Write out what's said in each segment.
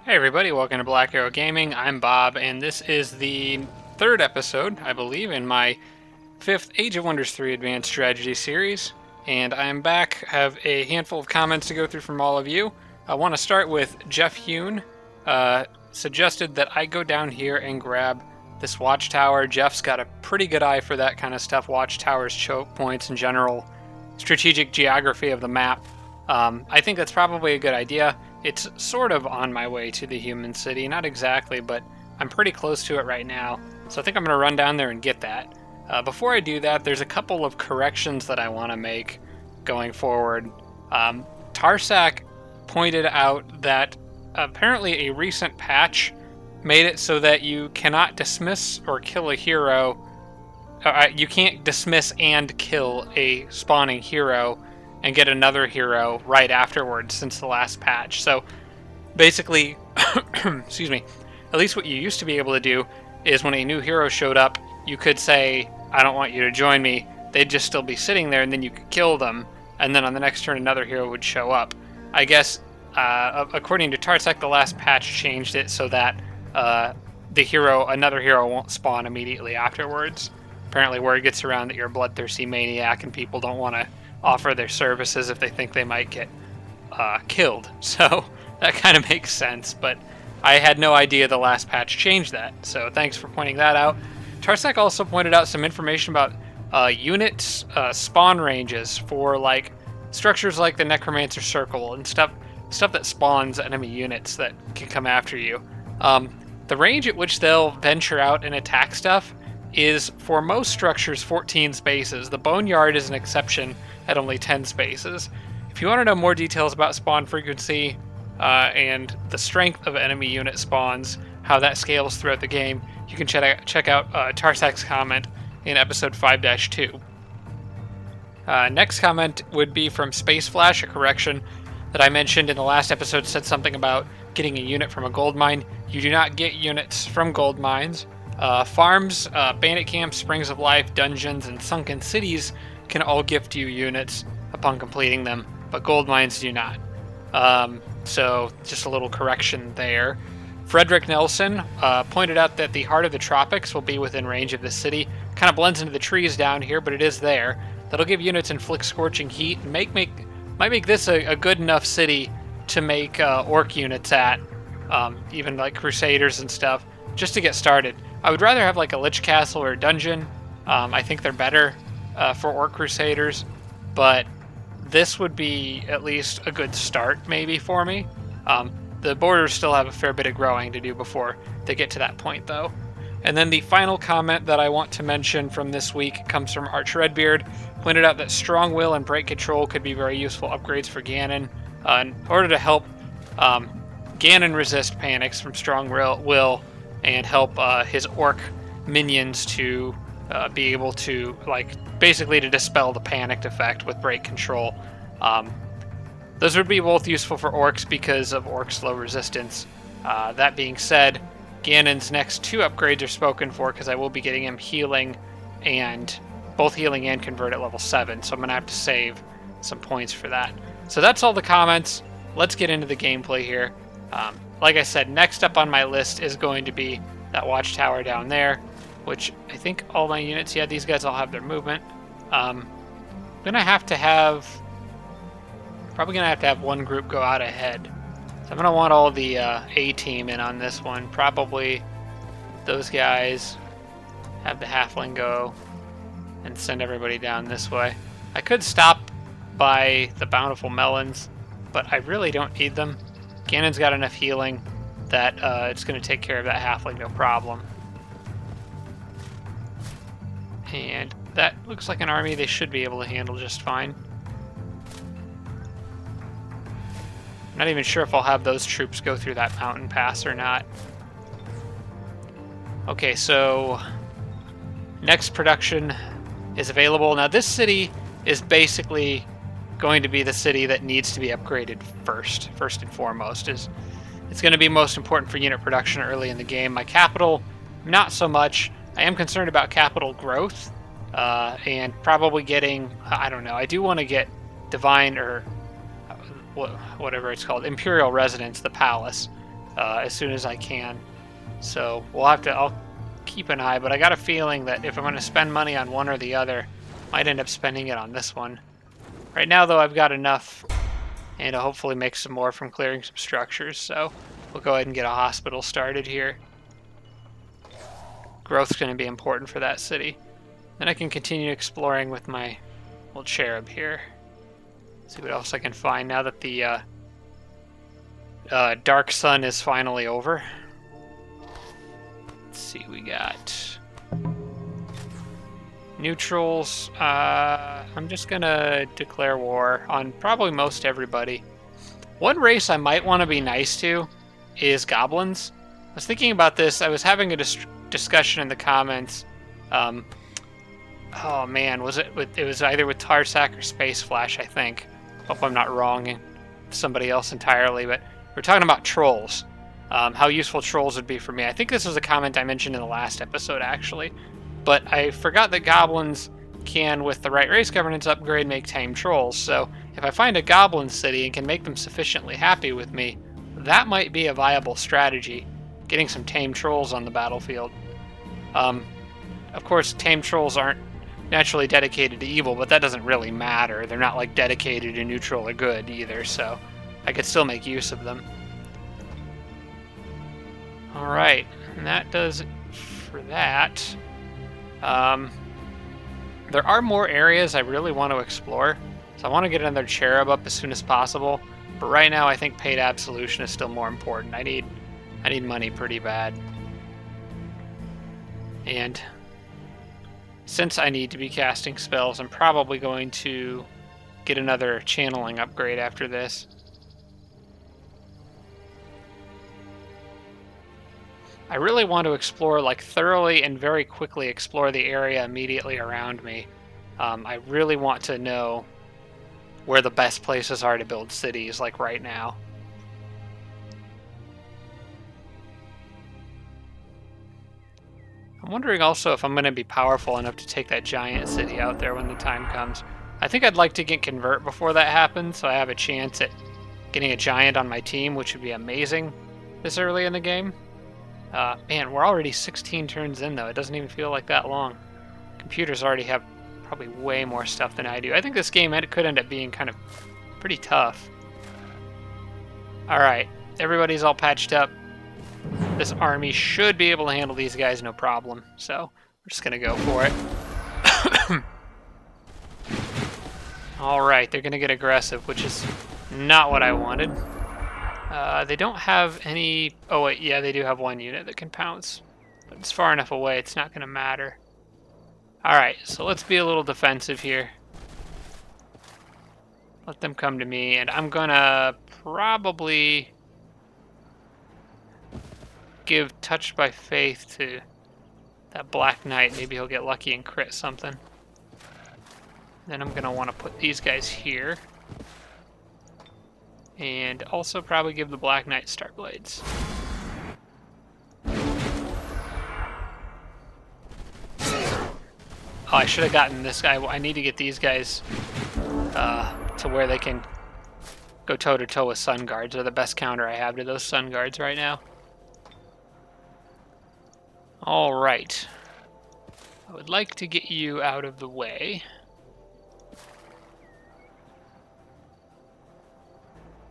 Hey everybody, welcome to Black Arrow Gaming. I'm Bob, and this is the third episode, I believe, in my fifth Age of Wonders 3 Advanced Strategy series. And I'm back, have a handful of comments to go through from all of you. I want to start with Jeff Hune, suggested that I go down here and grab this Watchtower. Jeff's got a pretty good eye for that kind of stuff, Watchtowers, choke points, and general strategic geography of the map. I think that's probably a good idea. It's sort of on my way to the human city, not exactly, but I'm pretty close to it right now, so I think I'm going to run down there and get that. Before I do that, there's a couple of corrections that I want to make going forward. Tarsak pointed out that apparently a recent patch made it so that you cannot dismiss or kill a hero. You can't dismiss and kill a spawning hero and get another hero right afterwards since the last patch. So basically, excuse me, at least what you used to be able to do is when a new hero showed up, you could say, I don't want you to join me. They'd just still be sitting there, and then you could kill them, and then on the next turn another hero would show up. I guess, according to Tarsak, the last patch changed it so that another hero won't spawn immediately afterwards. Apparently word gets around that you're a bloodthirsty maniac and people don't want to offer their services if they think they might get killed. So that kind of makes sense, but I had no idea the last patch changed that, so thanks for pointing that out. Tarsak also pointed out some information about units spawn ranges for like structures like the Necromancer Circle and stuff that spawns enemy units that can come after you. The range at which they'll venture out and attack stuff is, for most structures, 14 spaces. The Boneyard is an exception at only 10 spaces. If you want to know more details about spawn frequency and the strength of enemy unit spawns, how that scales throughout the game, you can check out Tarsak's comment in episode 5-2. Next comment would be from Space Flash, a correction that I mentioned in the last episode said something about getting a unit from a gold mine. You do not get units from gold mines. Farms, bandit camps, springs of life, dungeons, and sunken cities can all gift you units upon completing them, but gold mines do not. So just a little correction there. Frederick Nelson pointed out that the Heart of the Tropics will be within range of the city. Kind of blends into the trees down here, but it is there. That'll give units inflict scorching heat and might make this a good enough city to make orc units at, even like Crusaders and stuff, just to get started. I would rather have like a Lich Castle or a dungeon. I think they're better for Orc Crusaders, but this would be at least a good start maybe for me. The borders still have a fair bit of growing to do before they get to that point though. And then the final comment that I want to mention from this week comes from Arch Redbeard. Pointed out that Strong Will and Break Control could be very useful upgrades for Ganon in order to help Ganon resist panics from Strong Will and help his orc minions to be able to, like, basically to dispel the panicked effect with Break Control. Those would be both useful for orcs because of orc slow resistance. That being said, Ganon's next two upgrades are spoken for because I will be getting him healing and both healing and convert at level 7, so I'm going to have to save some points for that. So that's all the comments. Let's get into the gameplay here. Like I said, next up on my list is going to be that Watchtower down there, which I think all my units, yeah, these guys all have their movement. I'm probably gonna have to have one group go out ahead. So I'm gonna want all the A team in on this one. Probably those guys, have the halfling go and send everybody down this way. I could stop by the bountiful melons, but I really don't need them. Ganon's got enough healing that it's going to take care of that halfling no problem. And that looks like an army they should be able to handle just fine. I'm not even sure if I'll have those troops go through that mountain pass or not. Okay, so next production is available. Now this city is basically going to be the city that needs to be upgraded first and foremost. It's going to be most important for unit production early in the game. My capital, not so much. I am concerned about capital growth and probably getting, I don't know, I do want to get Divine or whatever it's called, Imperial Residence, the palace. as soon as I can. So I'll keep an eye, but I got a feeling that if I'm going to spend money on one or the other, I might end up spending it on this one. Right now, though, I've got enough, and to hopefully make some more from clearing some structures, so we'll go ahead and get a hospital started here. Growth's going to be important for that city. Then I can continue exploring with my little cherub here. See what else I can find now that the dark sun is finally over. Let's see, we got neutrals. I'm just gonna declare war on probably most everybody. One race I might want to be nice to is goblins. I was thinking about this. I was having a discussion in the comments. Oh man, it was either with Tarsak or Space Flash, I think. Hope I'm not wrong somebody else entirely, but we're talking about trolls. How useful trolls would be for me. I think this was a comment I mentioned in the last episode, actually. But I forgot that goblins can, with the right race governance upgrade, make tame trolls. So if I find a goblin city and can make them sufficiently happy with me, that might be a viable strategy, getting some tame trolls on the battlefield. Of course, tame trolls aren't naturally dedicated to evil, but that doesn't really matter. They're not like dedicated to neutral or good either, so I could still make use of them. Alright, and that does it for that. There are more areas I really want to explore, so I want to get another cherub up as soon as possible, but right now I think paid absolution is still more important. I need money pretty bad. And since I need to be casting spells, I'm probably going to get another channeling upgrade after this. I really want to explore, like, thoroughly and very quickly explore the area immediately around me. I really want to know where the best places are to build cities, like right now. I'm wondering also if I'm going to be powerful enough to take that giant city out there when the time comes. I think I'd like to get convert before that happens, so I have a chance at getting a giant on my team, which would be amazing this early in the game. Man, we're already 16 turns in, though. It doesn't even feel like that long. Computers already have probably way more stuff than I do. I think this game could end up being kind of pretty tough. Alright, everybody's all patched up. This army should be able to handle these guys no problem, so we're just going to go for it. Alright, they're going to get aggressive, which is not what I wanted. They don't have any... Oh, wait, yeah, they do have one unit that can pounce. But it's far enough away, it's not going to matter. Alright, so let's be a little defensive here. Let them come to me, and I'm going to probably give Touched by Faith to that Black Knight. Maybe he'll get lucky and crit something. Then I'm going to want to put these guys here. And also probably give the Black Knight Star Blades. Oh, I should have gotten this guy. I need to get these guys to where they can go toe-to-toe with Sun Guards. They're the best counter I have to those Sun Guards right now. Alright. I would like to get you out of the way.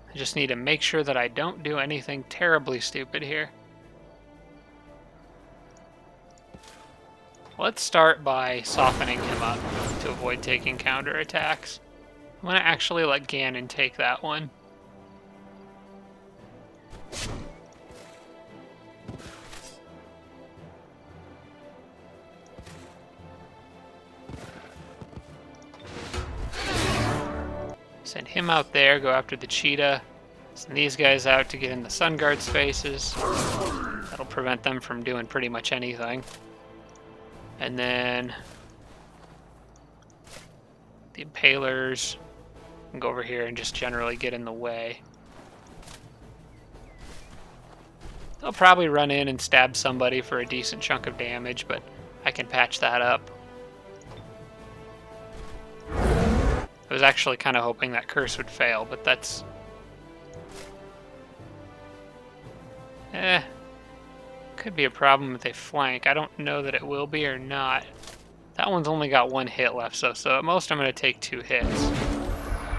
I just need to make sure that I don't do anything terribly stupid here. Let's start by softening him up to avoid taking counterattacks. I'm going to actually let Ganon take that one. Send him out there, go after the cheetah. Send these guys out to get in the Sun Guard spaces. That'll prevent them from doing pretty much anything. And then the Impalers can go over here and just generally get in the way. They'll probably run in and stab somebody for a decent chunk of damage, but I can patch that up. I was actually kind of hoping that curse would fail, but that's... Could be a problem if they flank. I don't know that it will be or not. That one's only got one hit left, so at most I'm going to take 2 hits.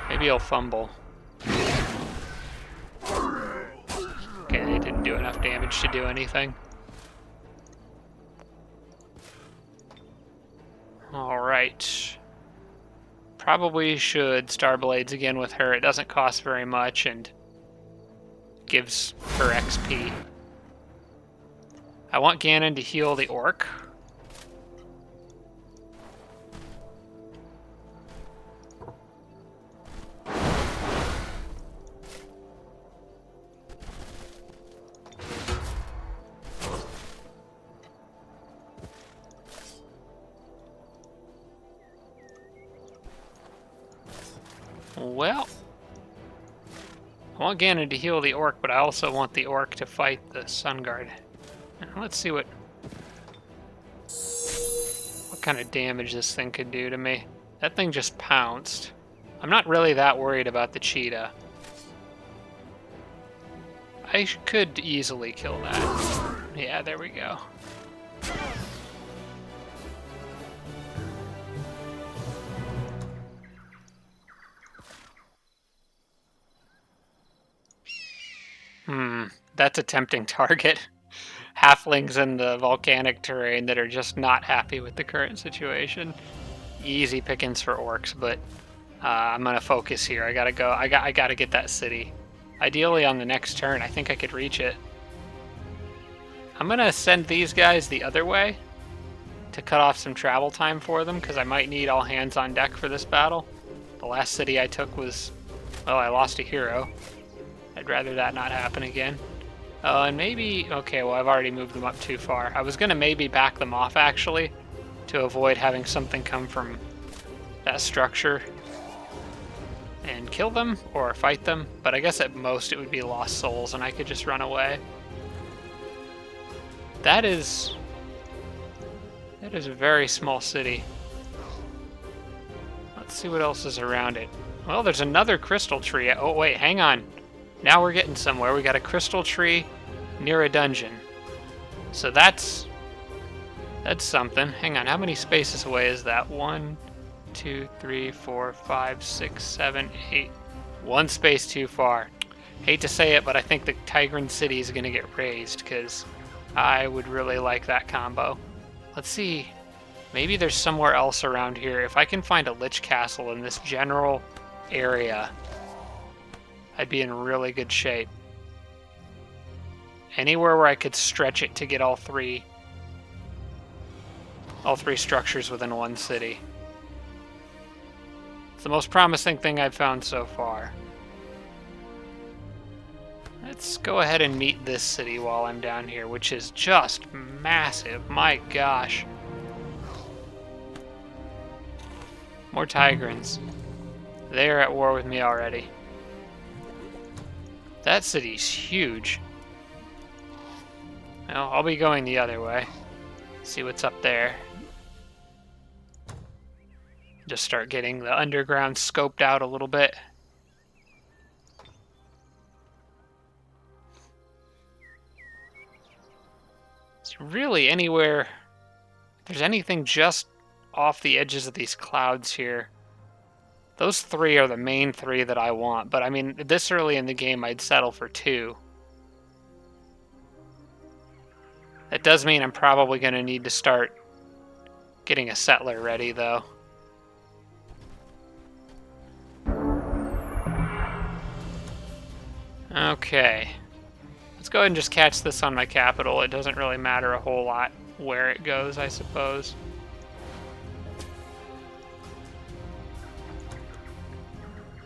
Maybe he'll fumble. Okay, they didn't do enough damage to do anything. Alright. Probably should Starblades again with her. It doesn't cost very much and gives her XP. I want Ganon to heal the orc. Well, I want Ganon to heal the orc, but I also want the orc to fight the Sun Guard. Let's see what kind of damage this thing could do to me. That thing just pounced. I'm not really that worried about the cheetah. I could easily kill that. Yeah, there we go. That's a tempting target. Halflings in the volcanic terrain that are just not happy with the current situation. Easy pickings for orcs, but I'm gonna focus here. I gotta go. I gotta get that city. Ideally on the next turn. I think I could reach it. I'm gonna send these guys the other way to cut off some travel time for them, because I might need all hands on deck for this battle. The last city I took was, well, I lost a hero. I'd rather that not happen again. And maybe, okay, well, I've already moved them up too far. I was going to maybe back them off, actually, to avoid having something come from that structure and kill them or fight them. But I guess at most it would be lost souls, and I could just run away. That is a very small city. Let's see what else is around it. Well, there's another crystal tree. Oh, wait, hang on. Now we're getting somewhere. We got a crystal tree near a dungeon. So that's something. Hang on, how many spaces away is that? 1, 2, 3, 4, 5, 6, 7, 8. One space too far. Hate to say it, but I think the Tigran City is going to get raised, because I would really like that combo. Let's see. Maybe there's somewhere else around here. If I can find a Lich Castle in this general area, I'd be in really good shape. Anywhere where I could stretch it to get all three structures within one city. It's the most promising thing I've found so far. Let's go ahead and meet this city while I'm down here, which is just massive. My gosh. More Tigrans. They're at war with me already. That city's huge. Well, I'll be going the other way. See what's up there. Just start getting the underground scoped out a little bit. It's really anywhere. If there's anything just off the edges of these clouds here. Those 3 are the main 3 that I want, but I mean, this early in the game, I'd settle for 2. That does mean I'm probably going to need to start getting a settler ready, though. Okay. Let's go ahead and just catch this on my capital. It doesn't really matter a whole lot where it goes, I suppose.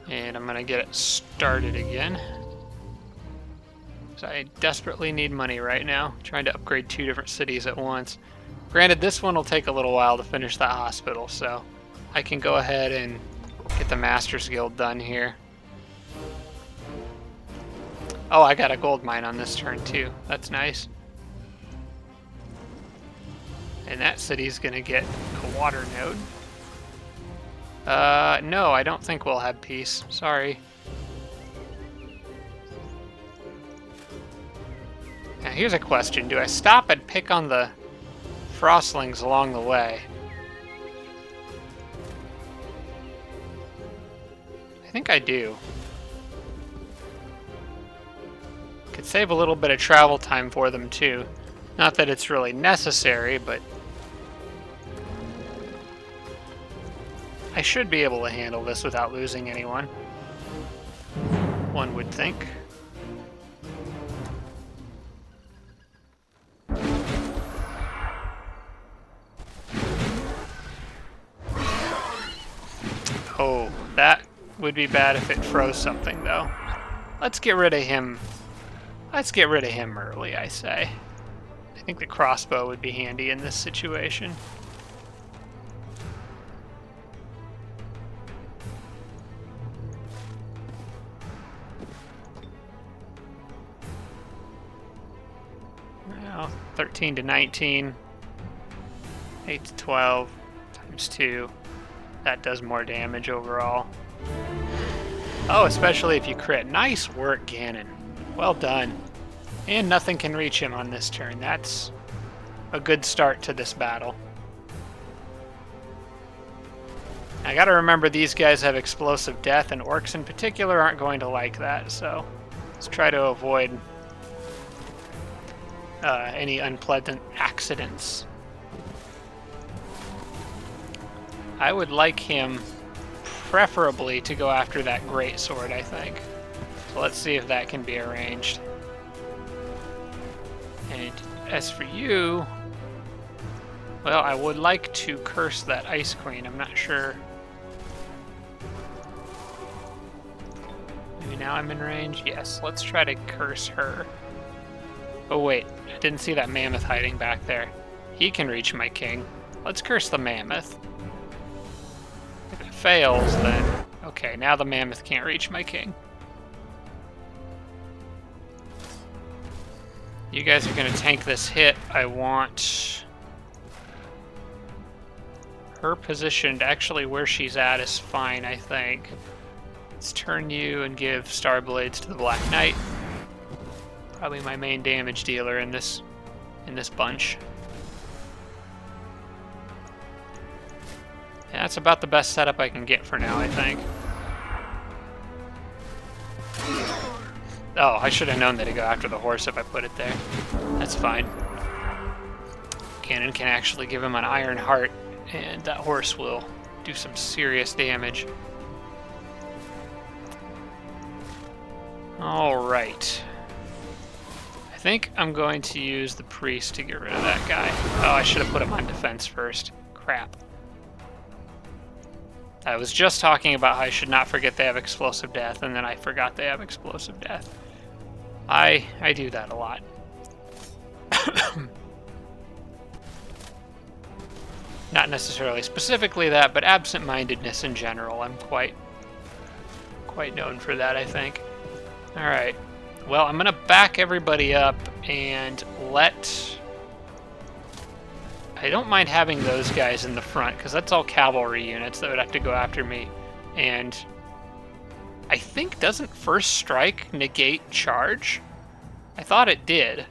And I'm gonna get it started again. So I desperately need money right now. Trying to upgrade 2 different cities at once. Granted, this one will take a little while to finish that hospital, so I can go ahead and get the Masters Guild done here. Oh, I got a gold mine on this turn too. That's nice. And that city's gonna get a water node. No, I don't think we'll have peace. Sorry. Now here's a question. Do I stop and pick on the frostlings along the way? I think I do. Could save a little bit of travel time for them too. Not that it's really necessary, but I should be able to handle this without losing anyone. One would think. Oh, that would be bad if it froze something, though. Let's get rid of him. Let's get rid of him early, I say. I think the crossbow would be handy in this situation. Well, 13 to 19. 8 to 12 times 2. That does more damage overall. Oh, especially if you crit. Nice work, Ganon. Well done. And nothing can reach him on this turn. That's a good start to this battle. I gotta remember these guys have explosive death, and orcs in particular aren't going to like that, so let's try to avoid any unpleasant accidents. I would like him preferably to go after that greatsword, I think. So let's see if that can be arranged. And as for you, well, I would like to curse that Ice Queen. I'm not sure. Maybe now I'm in range? Yes, let's try to curse her. Oh wait, I didn't see that mammoth hiding back there. He can reach my king. Let's curse the mammoth. If it fails, then... Okay, now the mammoth can't reach my king. You guys are going to tank this hit. I want her positioned. Actually, where she's at is fine, I think. Let's turn you and give Starblades to the Black Knight. Probably my main damage dealer in this bunch. Yeah, that's about the best setup I can get for now, I think. Oh, I should have known that to go after the horse if I put it there. That's fine. Ganon can actually give him an iron heart, and that horse will do some serious damage. Alright. I think I'm going to use the priest to get rid of that guy. Oh, I should have put him on defense first. Crap. I was just talking about how I should not forget they have explosive death, and then I forgot they have explosive death. I do that a lot. Not necessarily specifically that, but absent-mindedness in general. I'm quite known for that, I think. Alright. Well, I'm going to back everybody up and let... I don't mind having those guys in the front, because that's all cavalry units that would have to go after me. And I think, doesn't First Strike negate charge? I thought it did.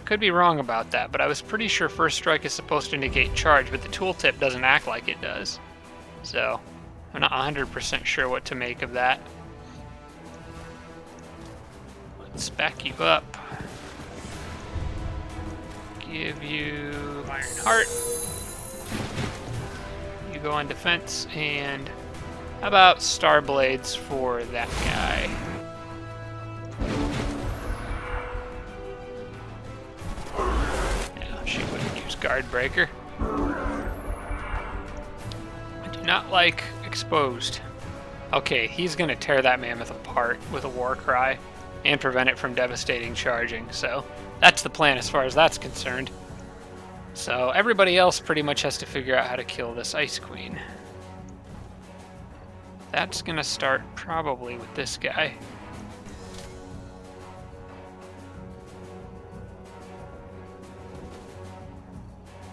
Could be wrong about that, but I was pretty sure First Strike is supposed to negate charge, but the tooltip doesn't act like it does. So, I'm not 100% sure what to make of that. Let's back you up. Give you Iron Heart. You go on defense, and how about Starblades for that guy? Yeah, she wouldn't use Guard Breaker. I do not like Exposed. Okay, he's gonna tear that mammoth apart with a war cry and prevent it from devastating charging, so that's the plan as far as that's concerned. So everybody else pretty much has to figure out how to kill this Ice Queen. That's gonna start probably with this guy.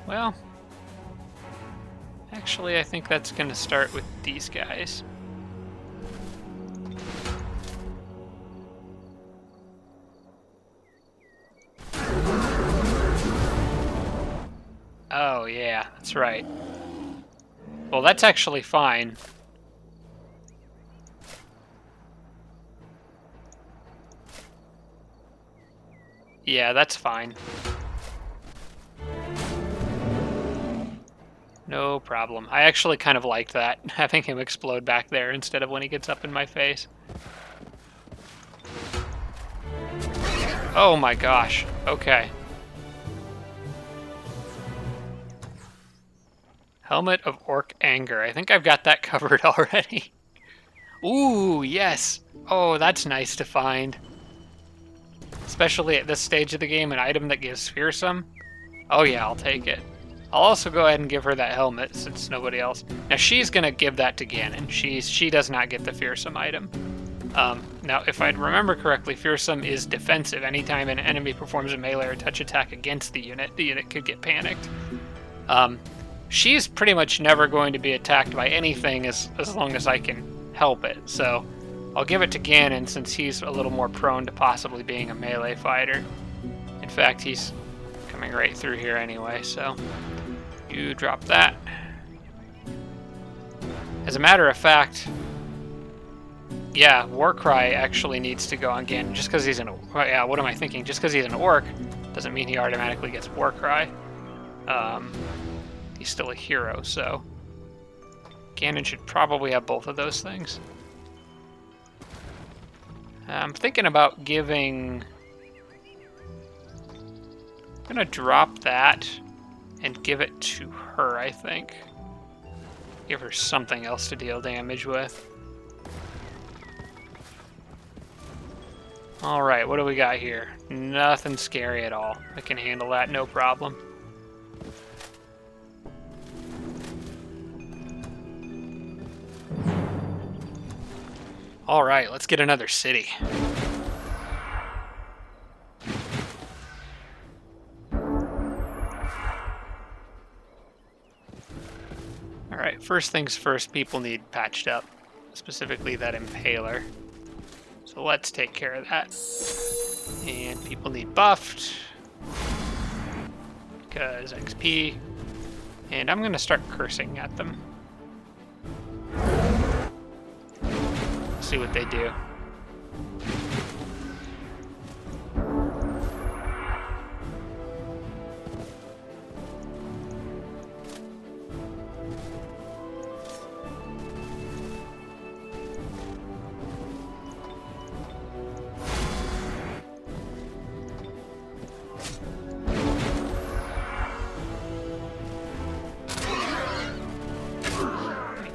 Well, actually I think that's gonna start with these guys. yeah, that's right. Well, that's actually fine. Yeah, that's fine. No problem. I actually kind of liked that, having him explode back there instead of when he gets up in my face. Oh my gosh. Okay. Helmet of Orc Anger. I think I've got that covered already. Ooh, yes. Oh, that's nice to find. Especially at this stage of the game, an item that gives Fearsome. Oh yeah, I'll take it. I'll also go ahead and give her that helmet since nobody else. Now she's gonna give that to Ganon. She does not get the Fearsome item. Now, if I remember correctly, Fearsome is defensive. Anytime an enemy performs a melee or touch attack against the unit could get panicked. She's pretty much never going to be attacked by anything as long as I can help it. So I'll give it to Ganon since he's a little more prone to possibly being a melee fighter. In fact, he's coming right through here anyway, so you drop that. As a matter of fact, yeah, Warcry actually needs to go on Ganon just because he's an... Yeah, what am I thinking? Just because he's an orc doesn't mean he automatically gets Warcry. He's still a hero, so Ganon should probably have both of those things. I'm thinking about giving... I'm gonna drop that and give it to her, I think. Give her something else to deal damage with. Alright, what do we got here? Nothing scary at all. I can handle that, no problem. Alright, let's get another city. Alright, first things first, people need patched up. Specifically that Impaler. So let's take care of that. And people need buffed. Because XP. And I'm going to start cursing at them. See what they do.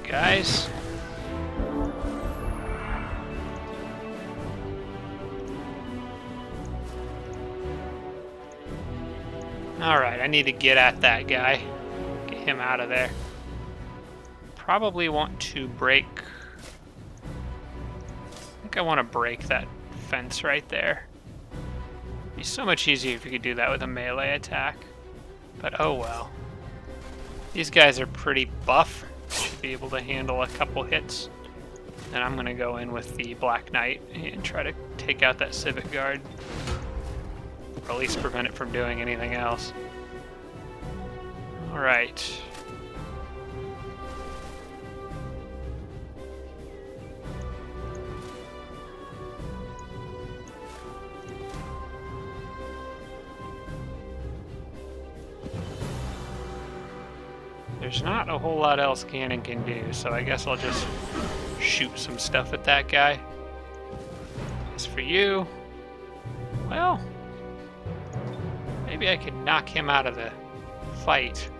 Guys. Alright, I need to get at that guy. Get him out of there. Probably want to break... I think I want to break that fence right there. It'd be so much easier if you could do that with a melee attack. But oh well. These guys are pretty buff. Should be able to handle a couple hits. And I'm going to go in with the Black Knight and try to take out that Civic Guard. Or at least prevent it from doing anything else. Alright. There's not a whole lot else Ganon can do, so I guess I'll just shoot some stuff at that guy. As for you, well, maybe I could knock him out of the fight.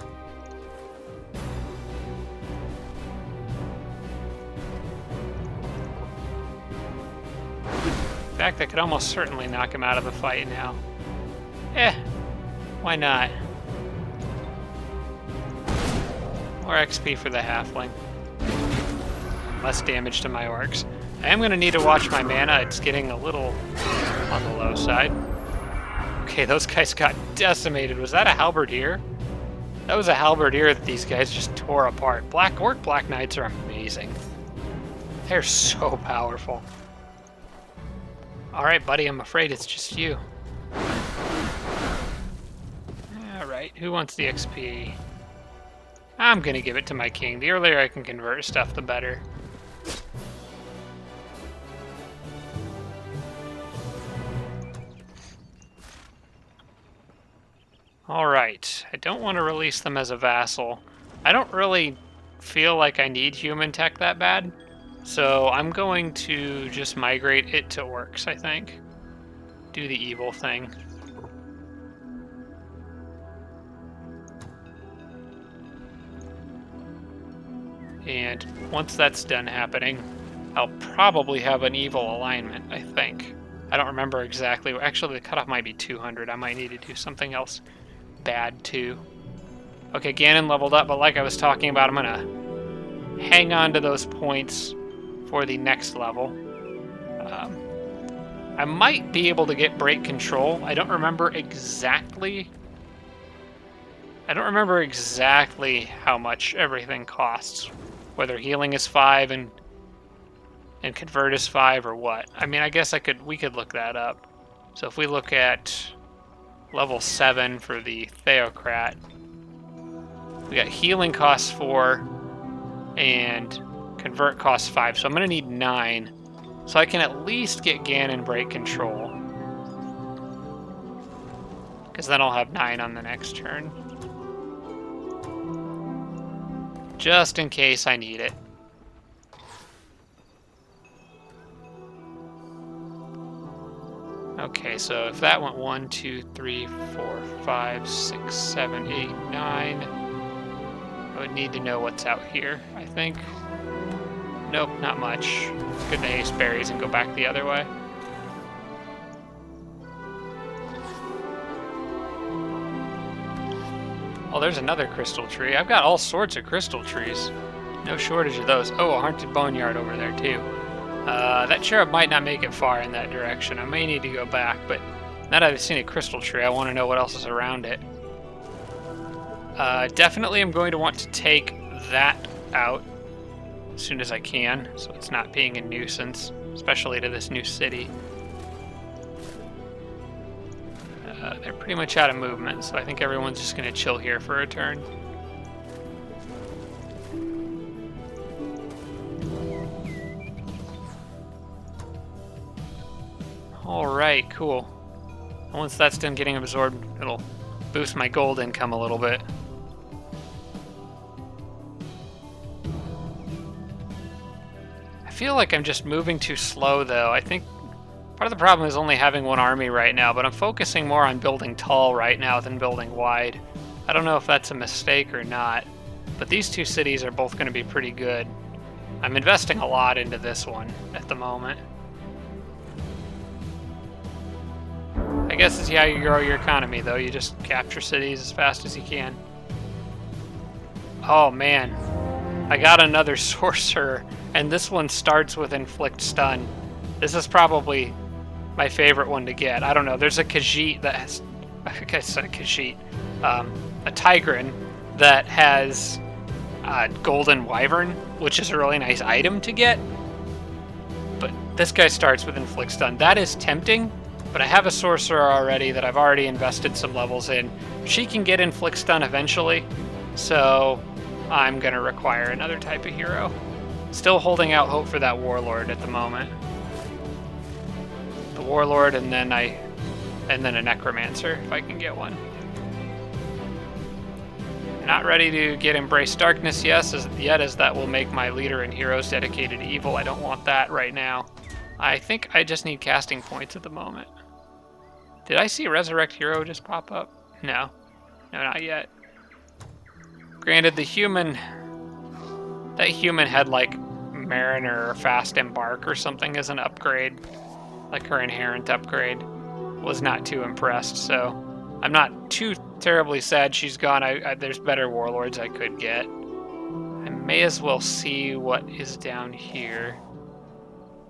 In fact, I could almost certainly knock him out of the fight now. Why not? More XP for the halfling. Less damage to my orcs. I am going to need to watch my mana. It's getting a little on the low side. Okay, those guys got decimated. Was that a halberdier? That was a halberdier that these guys just tore apart. Black Knights are amazing. They're so powerful. Alright, buddy, I'm afraid it's just you. Alright, who wants the XP? I'm going to give it to my king. The earlier I can convert stuff, the better. Alright, I don't want to release them as a vassal. I don't really feel like I need human tech that bad, so I'm going to just migrate it to orcs, I think. Do the evil thing. And once that's done happening, I'll probably have an evil alignment, I think. I don't remember exactly. Actually, the cutoff might be 200. I might need to do something else bad, too. Okay, Ganon leveled up, but like I was talking about, I'm going to hang on to those points for the next level. I might be able to get break control. I don't remember exactly how much everything costs. Whether healing is 5 and convert is 5 or what. I mean, I guess we could look that up. So if we look at level 7 for the Theocrat, we got healing costs 4 and convert costs 5. So I'm going to need 9. So I can at least get Ganon break control. Because then I'll have 9 on the next turn. Just in case I need it. Okay, so if that went 1, 2, 3, 4, 5, 6, 7, 8, 9, I would need to know what's out here, I think. Nope, not much. Good to ace berries and go back the other way. Oh, there's another crystal tree. I've got all sorts of crystal trees. No shortage of those. Oh, a haunted boneyard over there, too. That cherub might not make it far in that direction. I may need to go back, but now that I've seen a crystal tree, I want to know what else is around it. Definitely I'm going to want to take that out as soon as I can, so it's not being a nuisance, especially to this new city. They're pretty much out of movement, so I think everyone's just going to chill here for a turn. Alright, cool. Once that's done getting absorbed, it'll boost my gold income a little bit. I feel like I'm just moving too slow, though. I think part of the problem is only having one army right now, but I'm focusing more on building tall right now than building wide. I don't know if that's a mistake or not, but these two cities are both going to be pretty good. I'm investing a lot into this one at the moment. I guess it's how you grow your economy, though. You just capture cities as fast as you can. Oh, man. I got another sorcerer, and this one starts with Inflict Stun. This is probably my favorite one to get. I don't know. There's a Khajiit that has... I said a Khajiit. A Tigran that has Golden Wyvern, which is a really nice item to get. But this guy starts with Inflict Stun. That is tempting, but I have a sorcerer already that I've already invested some levels in. She can get Inflict Stun eventually, so I'm going to require another type of hero. Still holding out hope for that Warlord at the moment. The Warlord and then a Necromancer, if I can get one. Not ready to get Embrace Darkness yet, as that will make my leader and heroes dedicated to evil. I don't want that right now. I think I just need casting points at the moment. Did I see Resurrect Hero just pop up? No. No, not yet. Granted, that human had like Mariner or Fast Embark or something as an upgrade, like her inherent upgrade. Was not too impressed, so I'm not too terribly sad she's gone. There's better warlords I could get. I may as well see what is down here.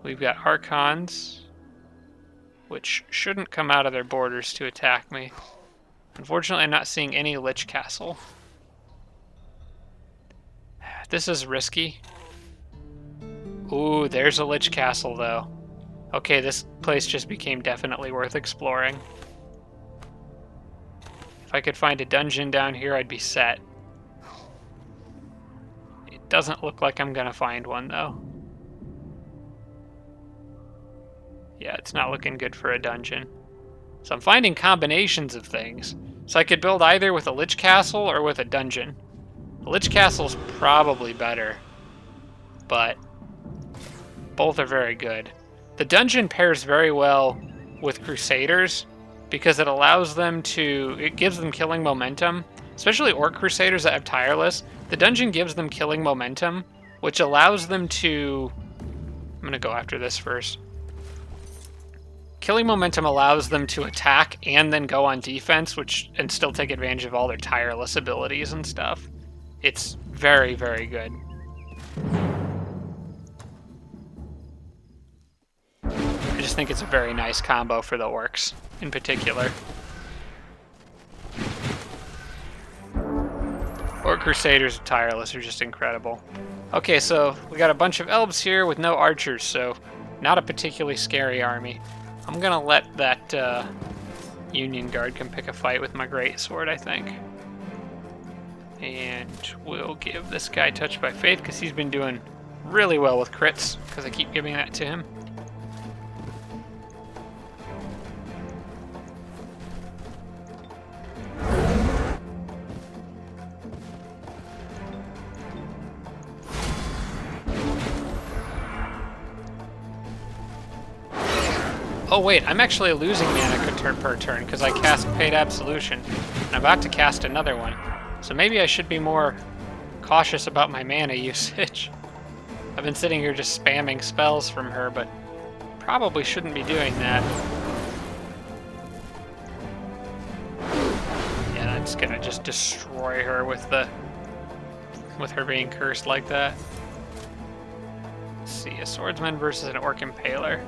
We've got Archons, which shouldn't come out of their borders to attack me. Unfortunately, I'm not seeing any Lich Castle. This is risky. Ooh, there's a Lich Castle, though. Okay, this place just became definitely worth exploring. If I could find a dungeon down here, I'd be set. doesn't look like I'm gonna find one, though. Yeah, it's not looking good for a dungeon. So I'm finding combinations of things. So I could build either with a Lich Castle or with a dungeon. The Lich Castle's probably better, but both are very good. The dungeon pairs very well with Crusaders because it allows them to... It gives them killing momentum, especially Orc Crusaders that have Tireless. The dungeon gives them killing momentum, which allows them to... I'm going to go after this first. Killing momentum allows them to attack and then go on defense, and still take advantage of all their tireless abilities and stuff. It's very, very good. I just think it's a very nice combo for the orcs, in particular. Orc Crusaders and Tireless are just incredible. Okay, so we got a bunch of elves here with no archers, so not a particularly scary army. I'm gonna let that Union Guard come pick a fight with my greatsword, I think. And we'll give this guy Touched by Faith, because he's been doing really well with crits, because I keep giving that to him. Oh wait, I'm actually losing mana per turn because I cast Paid Absolution, and I'm about to cast another one. So maybe I should be more cautious about my mana usage. I've been sitting here just spamming spells from her, but probably shouldn't be doing that. Yeah, that's gonna just destroy her with her being cursed like that. Let's see, a swordsman versus an orc impaler.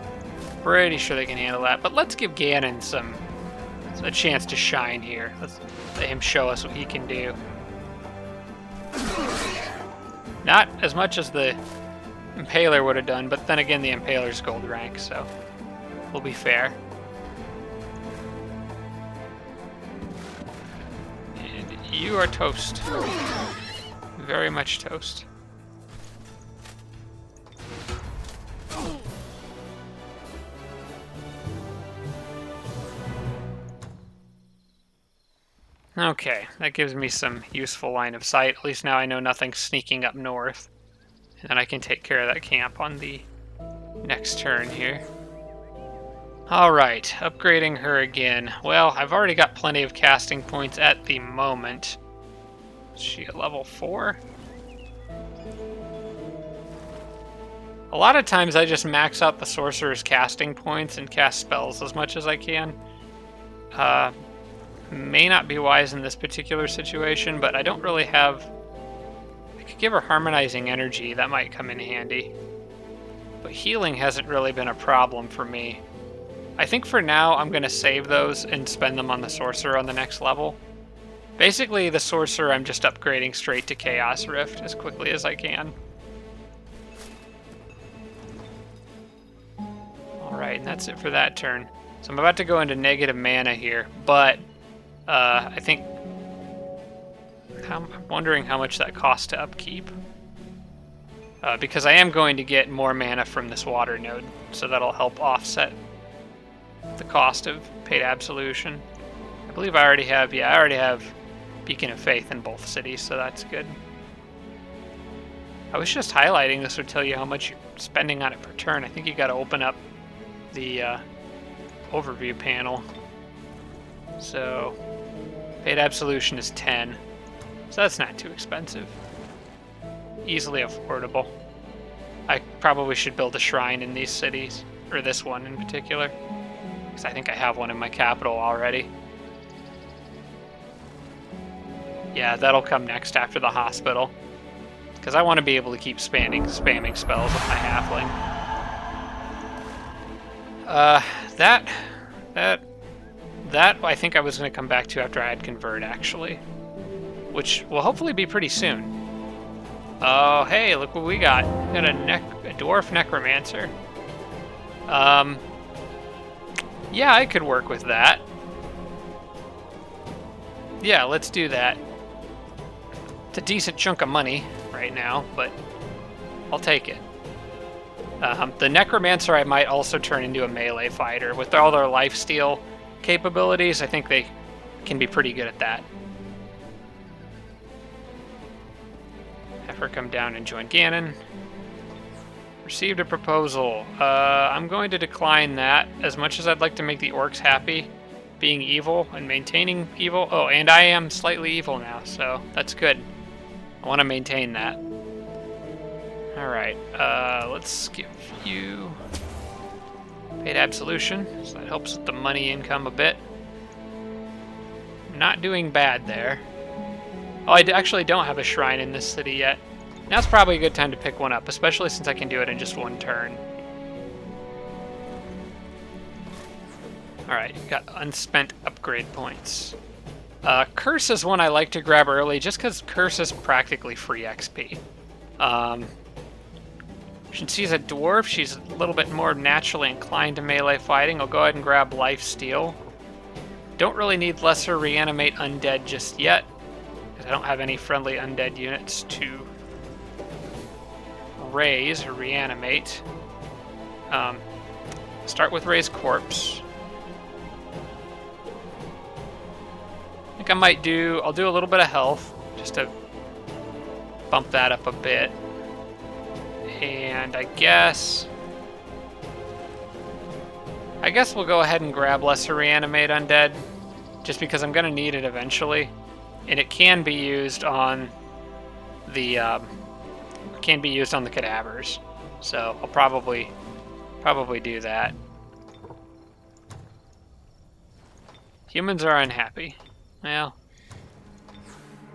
Pretty sure they can handle that, but let's give Ganon a chance to shine here. Let's let him show us what he can do. Not as much as the Impaler would have done, but then again, the Impaler's gold rank, so we'll be fair. And you are toast. Very much toast. Okay, that gives me some useful line of sight. At least now I know nothing's sneaking up north. And then I can take care of that camp on the next turn here. Alright, upgrading her again. Well, I've already got plenty of casting points at the moment. Is she at level 4? A lot of times I just max out the sorcerer's casting points and cast spells as much as I can. May not be wise in this particular situation, but I don't really have... I could give her Harmonizing Energy, that might come in handy. But healing hasn't really been a problem for me. I think for now I'm going to save those and spend them on the Sorcerer on the next level. Basically, the Sorcerer I'm just upgrading straight to Chaos Rift as quickly as I can. Alright, and that's it for that turn. So I'm about to go into negative mana here, but... I think... I'm wondering how much that costs to upkeep. Because I am going to get more mana from this water node, so that'll help offset the cost of Paid Absolution. I believe I already have... Yeah, I already have Beacon of Faith in both cities, so that's good. I was just highlighting this would tell you how much you're spending on it per turn. I think you gotta open up the overview panel. So... Paid Absolution is 10, so that's not too expensive. Easily affordable. I probably should build a shrine in these cities, or this one in particular, because I think I have one in my capital already. Yeah, that'll come next after the hospital, because I want to be able to keep spamming spells with my halfling. That I think I was going to come back to after I had Convert, actually. Which will hopefully be pretty soon. Oh, hey, look what we got. We got a Dwarf Necromancer. Yeah, I could work with that. Yeah, let's do that. It's a decent chunk of money. right now, but I'll take it. The Necromancer I might also turn into a melee fighter. With all their lifesteal capabilities, I think they can be pretty good at that. Have her come down and join Ganon. Received a proposal. I'm going to decline that. As much as I'd like to make the orcs happy, being evil and maintaining evil. Oh, and I am slightly evil now, so that's good. I want to maintain that. Alright, let's give you paid absolution, so that helps with the money income a bit. Not doing bad there. Oh, I actually don't have a shrine in this city yet. Now's probably a good time to pick one up, especially since I can do it in just one turn. Alright, got unspent upgrade points. Curse is one I like to grab early, just because Curse is practically free XP. Since she's a dwarf, she's a little bit more naturally inclined to melee fighting. I'll go ahead and grab Life Steal. Don't really need Lesser Reanimate Undead just yet, because I don't have any friendly undead units to raise or reanimate. Start with Raise Corpse. I think I might I'll do a little bit of health, just to bump that up a bit. And I guess we'll go ahead and grab Lesser Reanimate Undead, just because I'm going to need it eventually, and it can be used on the cadavers. So I'll probably do that. Humans are unhappy. Well,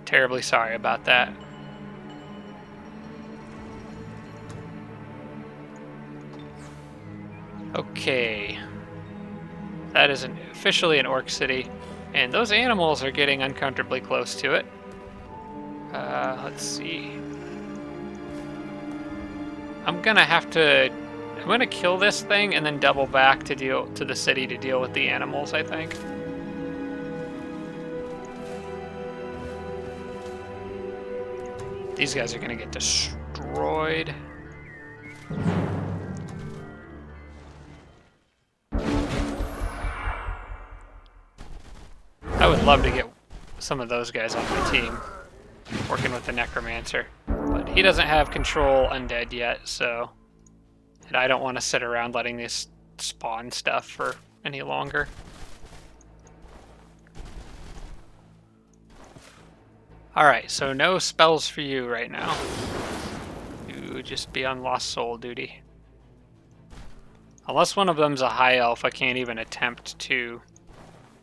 terribly sorry about that. Okay, that is officially an orc city, and those animals are getting uncomfortably close to it. Let's see. I'm gonna kill this thing and then double back to the city to deal with the animals, I think. These guys are gonna get destroyed. I would love to get some of those guys on my team, working with the Necromancer. But he doesn't have control undead yet, so... And I don't want to sit around letting this spawn stuff for any longer. Alright, so no spells for you right now. You would just be on Lost Soul duty. Unless one of them's a high elf, I can't even attempt to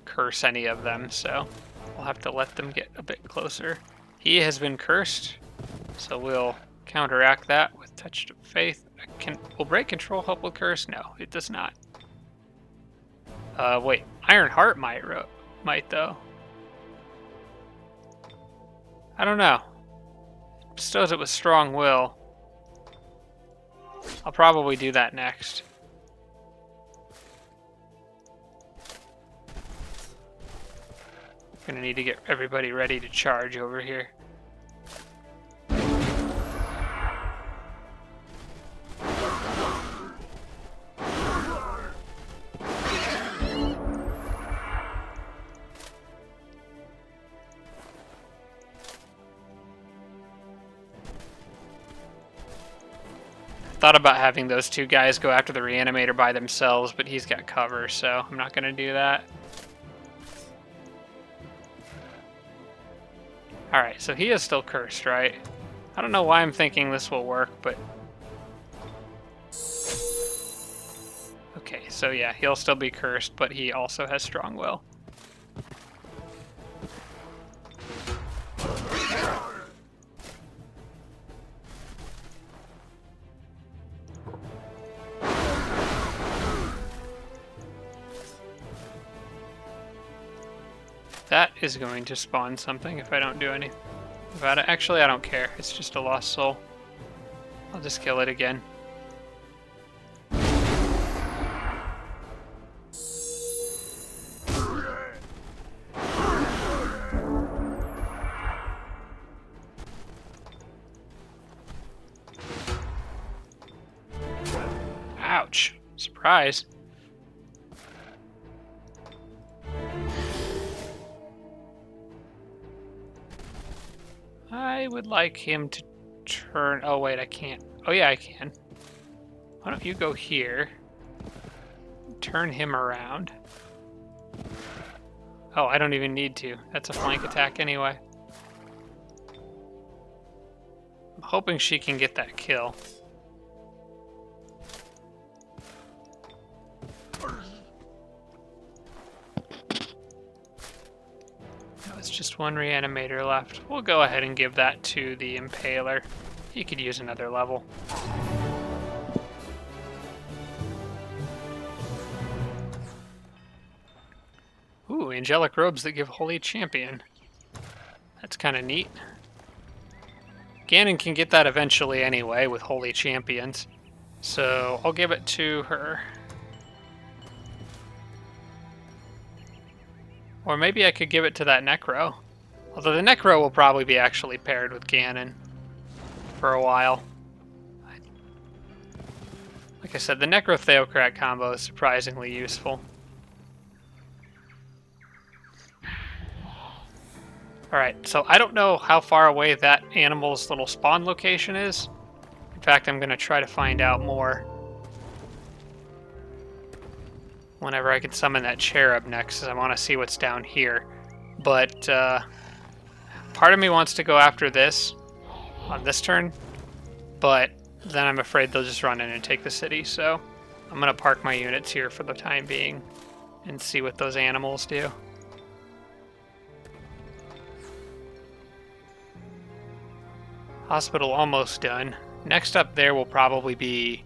curse any of them, so we'll have to let them get a bit closer. He has been cursed, so we'll counteract that with Touch of Faith. Will Break Control help with curse? No, it does not. Wait, Iron Heart might though. I don't know. Bestows it with Strong Will. I'll probably do that next. Gonna need to get everybody ready to charge over here. Thought about having those two guys go after the Reanimator by themselves, but he's got cover, so I'm not gonna do that. Alright, so he is still cursed, right? I don't know why I'm thinking this will work, but... Okay, so yeah, he'll still be cursed, but he also has Strong Will. That is going to spawn something if I don't do anything about it. Actually, I don't care. It's just a lost soul. I'll just kill it again. Surprise. I would like him to turn... Oh, wait, I can't. Oh, yeah, I can. Why don't you go here? Turn him around. Oh, I don't even need to. That's a flank attack anyway. I'm hoping she can get that kill. Now it's just one reanimator left. We'll go ahead and give that to the Impaler. He could use another level. Ooh, angelic robes that give Holy Champion. That's kind of neat. Ganon can get that eventually anyway with Holy Champions. So I'll give it to her. Or maybe I could give it to that Necro. Although the Necro will probably be actually paired with Ganon for a while. Like I said, the Necro Theocrat combo is surprisingly useful. Alright, so I don't know how far away that animal's little spawn location is. In fact, I'm going to try to find out more whenever I can summon that cherub next, because I want to see what's down here. But part of me wants to go after this on this turn, but then I'm afraid they'll just run in and take the city, so I'm going to park my units here for the time being and see what those animals do. Hospital almost done. Next up there will probably be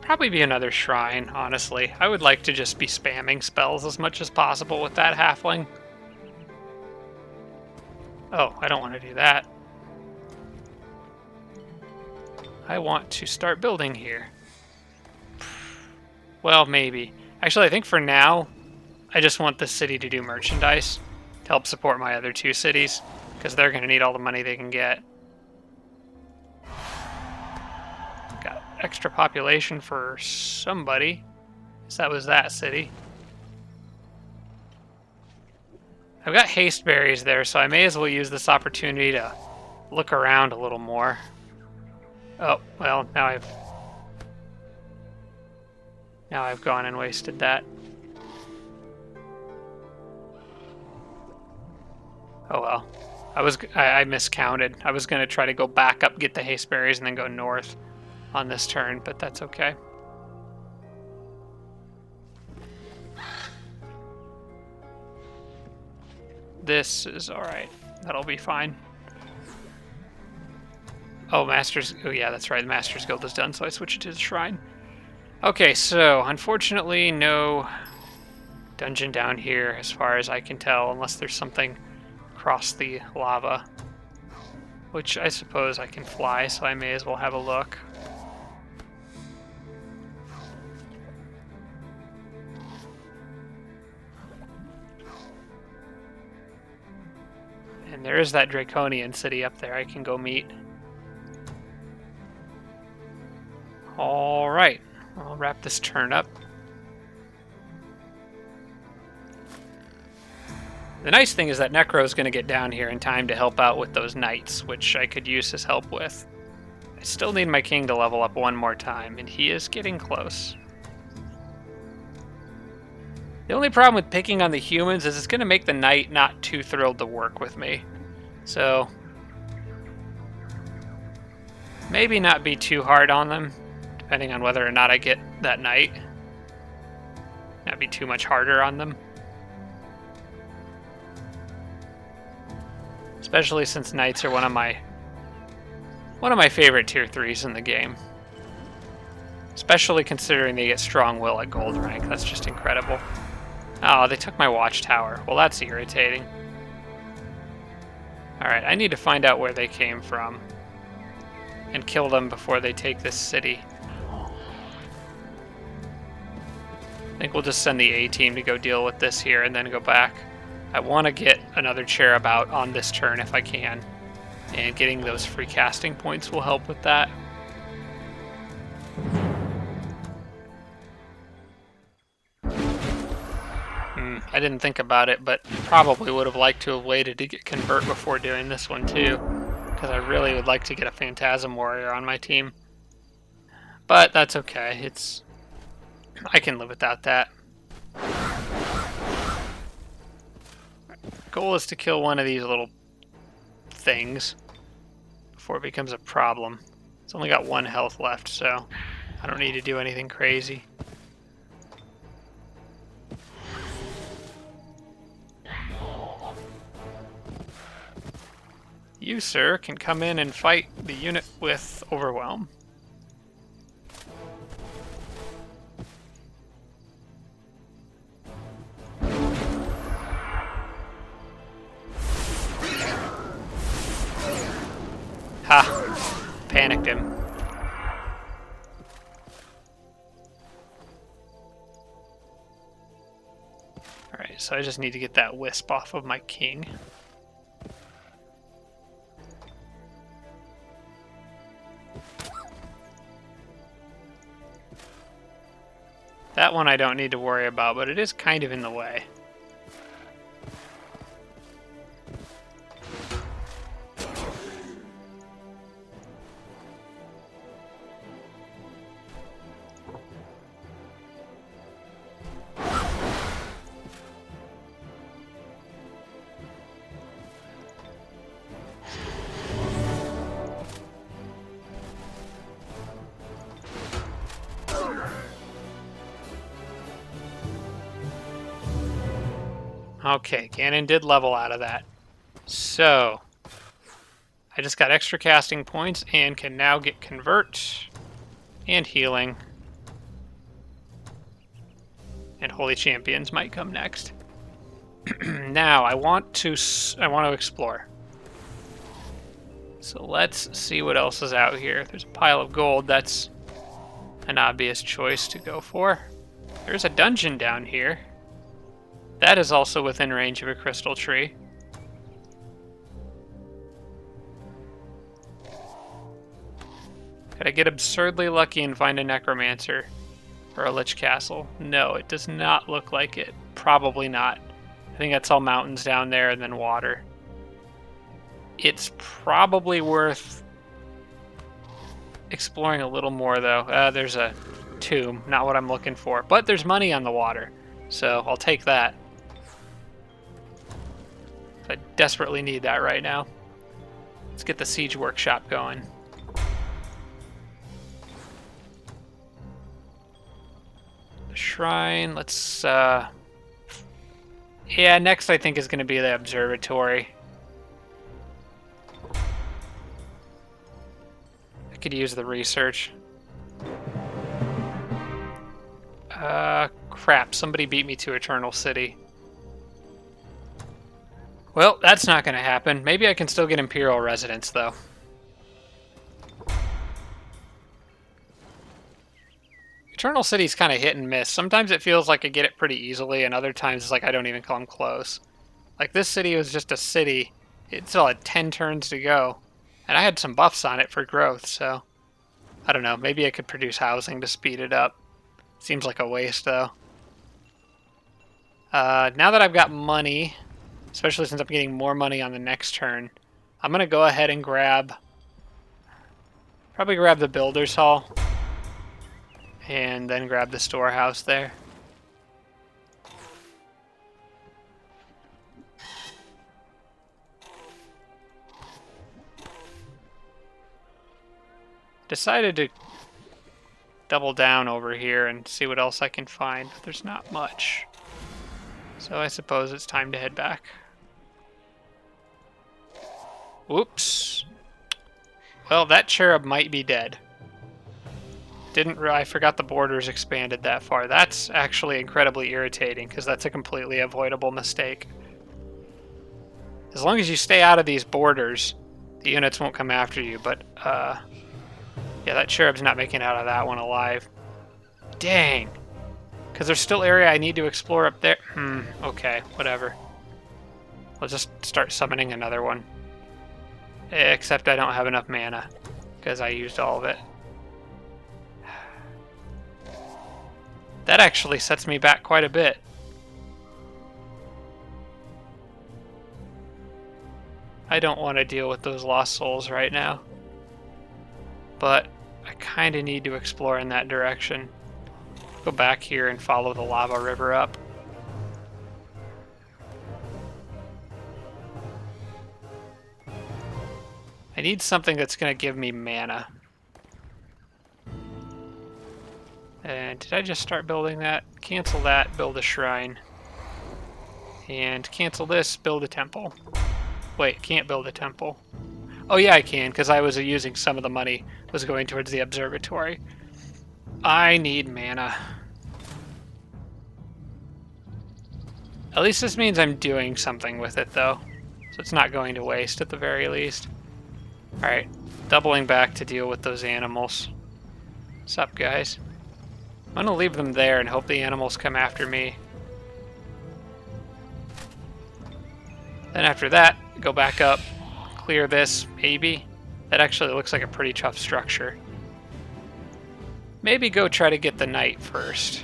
another shrine, honestly. I would like to just be spamming spells as much as possible with that halfling. Oh, I don't want to do that. I want to start building here. Well, maybe. Actually, I think for now, I just want this city to do merchandise to help support my other two cities, because they're going to need all the money they can get. Got extra population for somebody. So that was that city. I've got haste berries there, so I may as well use this opportunity to look around a little more. Oh, well, now I've gone and wasted that. Oh well. I miscounted. I was going to try to go back up, get the haste berries, and then go north on this turn, but that's okay. This is alright. That'll be fine. Oh, Masters... Oh, yeah, that's right. The Masters Guild is done, so I switch it to the Shrine. Okay, so, unfortunately, no dungeon down here, as far as I can tell, unless there's something across the lava, which I suppose I can fly, so I may as well have a look. And there is that Draconian city up there I can go meet. Alright, I'll wrap this turn up. The nice thing is that Necro is going to get down here in time to help out with those knights, which I could use his help with. I still need my king to level up one more time, and he is getting close. The only problem with picking on the humans is it's going to make the knight not too thrilled to work with me. So, maybe not be too hard on them, depending on whether or not I get that knight. Not be too much harder on them. Especially since knights are one of my favorite tier 3s in the game. Especially considering they get strong will at gold rank. That's just incredible. Oh, they took my Watchtower. Well, that's irritating. Alright, I need to find out where they came from and kill them before they take this city. I think we'll just send the A-team to go deal with this here and then go back. I want to get another cherub out on this turn if I can, and getting those free casting points will help with that. I didn't think about it, but probably would have liked to have waited to get convert before doing this one too, because I really would like to get a Phantasm Warrior on my team. But that's okay. I can live without that. Goal is to kill one of these little things before it becomes a problem. It's only got 1 health left, so I don't need to do anything crazy. You, sir, can come in and fight the unit with Overwhelm. Ha! Panicked him. Alright, so I just need to get that wisp off of my king. That one I don't need to worry about, but it is kind of in the way. Okay, Ganon did level out of that. So, I just got extra casting points and can now get Convert and Healing. And Holy Champions might come next. Now, I want to explore. So let's see what else is out here. There's a pile of gold. That's an obvious choice to go for. There's a dungeon down here. That is also within range of a crystal tree. Could I get absurdly lucky and find a necromancer or a lich castle? No, it does not look like it. Probably not. I think that's all mountains down there and then water. It's probably worth exploring a little more, though. There's a tomb, not what I'm looking for. But there's money on the water, so I'll take that. I desperately need that right now. Let's get the siege workshop going. The shrine, let's... Yeah, next I think is going to be the observatory. I could use the research. Crap, somebody beat me to Eternal City. Well, that's not going to happen. Maybe I can still get Imperial Residence, though. Eternal City's kind of hit and miss. Sometimes it feels like I get it pretty easily, and other times it's like I don't even come close. Like, this city was just a city. It still had 10 turns to go. And I had some buffs on it for growth, so... I don't know, maybe I could produce housing to speed it up. Seems like a waste, though. Now that I've got money... especially since I'm getting more money on the next turn, I'm going to go ahead and probably grab the Builder's Hall, and then grab the storehouse there. Decided to double down over here and see what else I can find, but there's not much. So I suppose it's time to head back. Whoops. Well, that cherub might be dead. I forgot the borders expanded that far. That's actually incredibly irritating, because that's a completely avoidable mistake. As long as you stay out of these borders, the units won't come after you, but, yeah, that cherub's not making it out of that one alive. Dang. Because there's still area I need to explore up there. Okay, whatever. I'll just start summoning another one. Except I don't have enough mana, because I used all of it. That actually sets me back quite a bit. I don't want to deal with those lost souls right now. But I kind of need to explore in that direction. Go back here and follow the lava river up. I need something that's going to give me mana. And did I just start building that? Cancel that, build a shrine. And cancel this, build a temple. Wait, can't build a temple. Oh yeah, I can, because I was using some of the money was going towards the observatory. I need mana. At least this means I'm doing something with it, though. So it's not going to waste, at the very least. Alright, doubling back to deal with those animals. What's up, guys? I'm going to leave them there and hope the animals come after me. Then after that, go back up, clear this, maybe. That actually looks like a pretty tough structure. Maybe go try to get the knight first.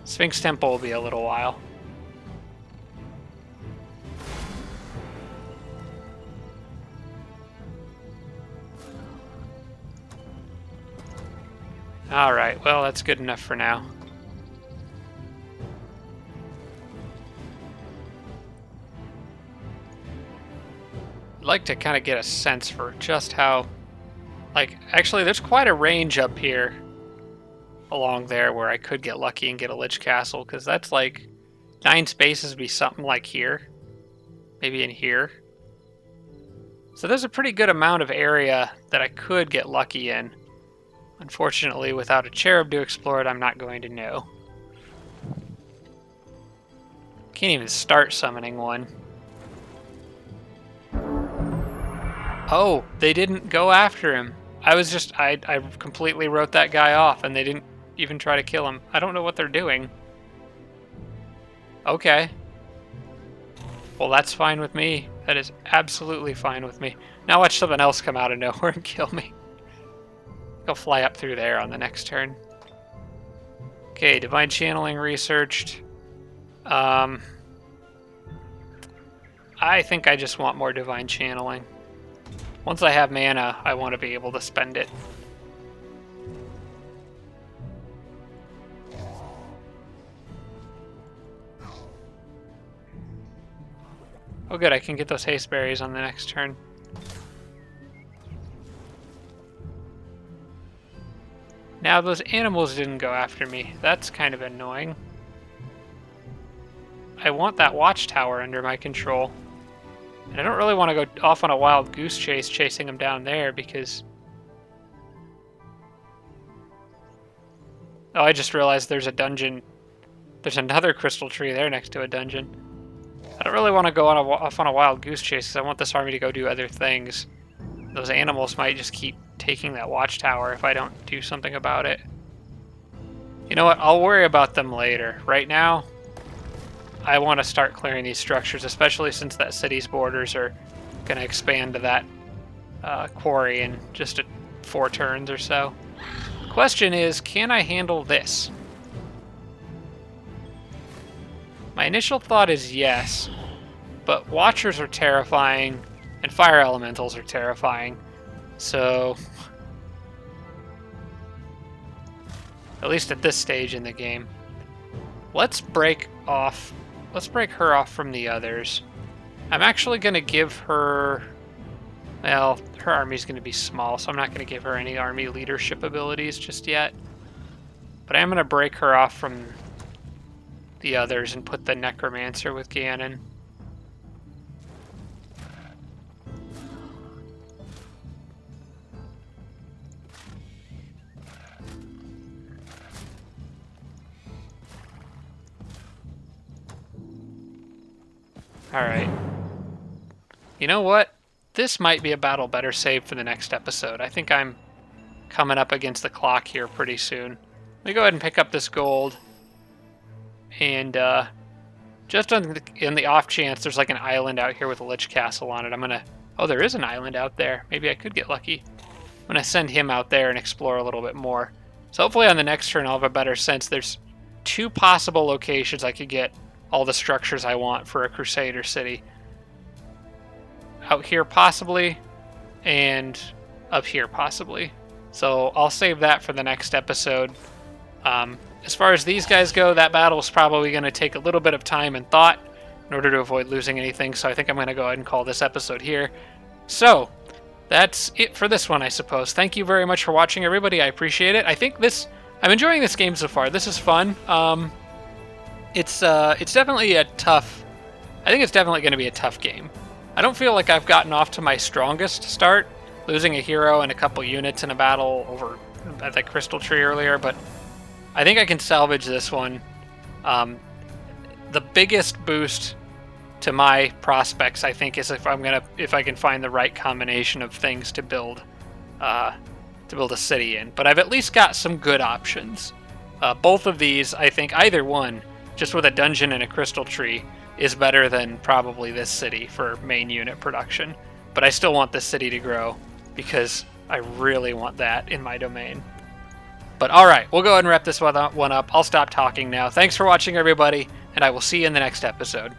Sphinx Temple will be a little while. Alright, well, that's good enough for now. I'd like to kind of get a sense for just how... Like, actually, there's quite a range up here along there where I could get lucky and get a Lich Castle, because that's like 9 spaces would be something like here. Maybe in here. So there's a pretty good amount of area that I could get lucky in. Unfortunately, without a cherub to explore it, I'm not going to know. Can't even start summoning one. Oh, they didn't go after him. I completely wrote that guy off, and they didn't even try to kill him. I don't know what they're doing. Okay. Well, that's fine with me. That is absolutely fine with me. Now watch something else come out of nowhere and kill me. Go fly up through there on the next turn. Okay, Divine Channeling researched. I think I just want more Divine Channeling. Once I have mana, I want to be able to spend it. Oh good, I can get those haste berries on the next turn. Now those animals didn't go after me. That's kind of annoying. I want that Watchtower under my control. And I don't really want to go off on a wild goose chase chasing them down there because... Oh, I just realized there's a dungeon. There's another crystal tree there next to a dungeon. I don't really want to go off on a wild goose chase because I want this army to go do other things. Those animals might just keep taking that Watchtower if I don't do something about it. You know what? I'll worry about them later. Right now, I want to start clearing these structures, especially since that city's borders are going to expand to that quarry in just 4 turns or so. The question is, can I handle this? My initial thought is yes, but Watchers are terrifying, and Fire Elementals are terrifying, so... At least at this stage in the game. Let's break her off from the others. I'm actually going to give her... Well, her army's going to be small, so I'm not going to give her any army leadership abilities just yet. But I am going to break her off from the others and put the Necromancer with Ganon. Alright. You know what? This might be a battle better saved for the next episode. I think I'm coming up against the clock here pretty soon. Let me go ahead and pick up this gold. And just in the off chance there's like an island out here with a Lich Castle on it, I'm gonna... Oh, there is an island out there. Maybe I could get lucky. I'm gonna send him out there and explore a little bit more. So hopefully on the next turn I'll have a better sense. There's 2 possible locations I could get all the structures I want for a Crusader city. out here possibly, and up here possibly. So I'll save that for the next episode. As far as these guys go, that battle is probably going to take a little bit of time and thought in order to avoid losing anything, so I think I'm going to go ahead and call this episode here. So, that's it for this one, I suppose. Thank you very much for watching, everybody. I appreciate it. I'm enjoying this game so far. This is fun. It's definitely a tough... I think it's definitely going to be a tough game. I don't feel like I've gotten off to my strongest start, losing a hero and a couple units in a battle over at that crystal tree earlier, but I think I can salvage this one. The biggest boost to my prospects, I think, is if I can find the right combination of things to build a city in. But I've at least got some good options. Both of these, I think, either one, just with a dungeon and a crystal tree, is better than probably this city for main unit production. But I still want this city to grow because I really want that in my domain. But alright, we'll go ahead and wrap this one up. I'll stop talking now. Thanks for watching, everybody, and I will see you in the next episode.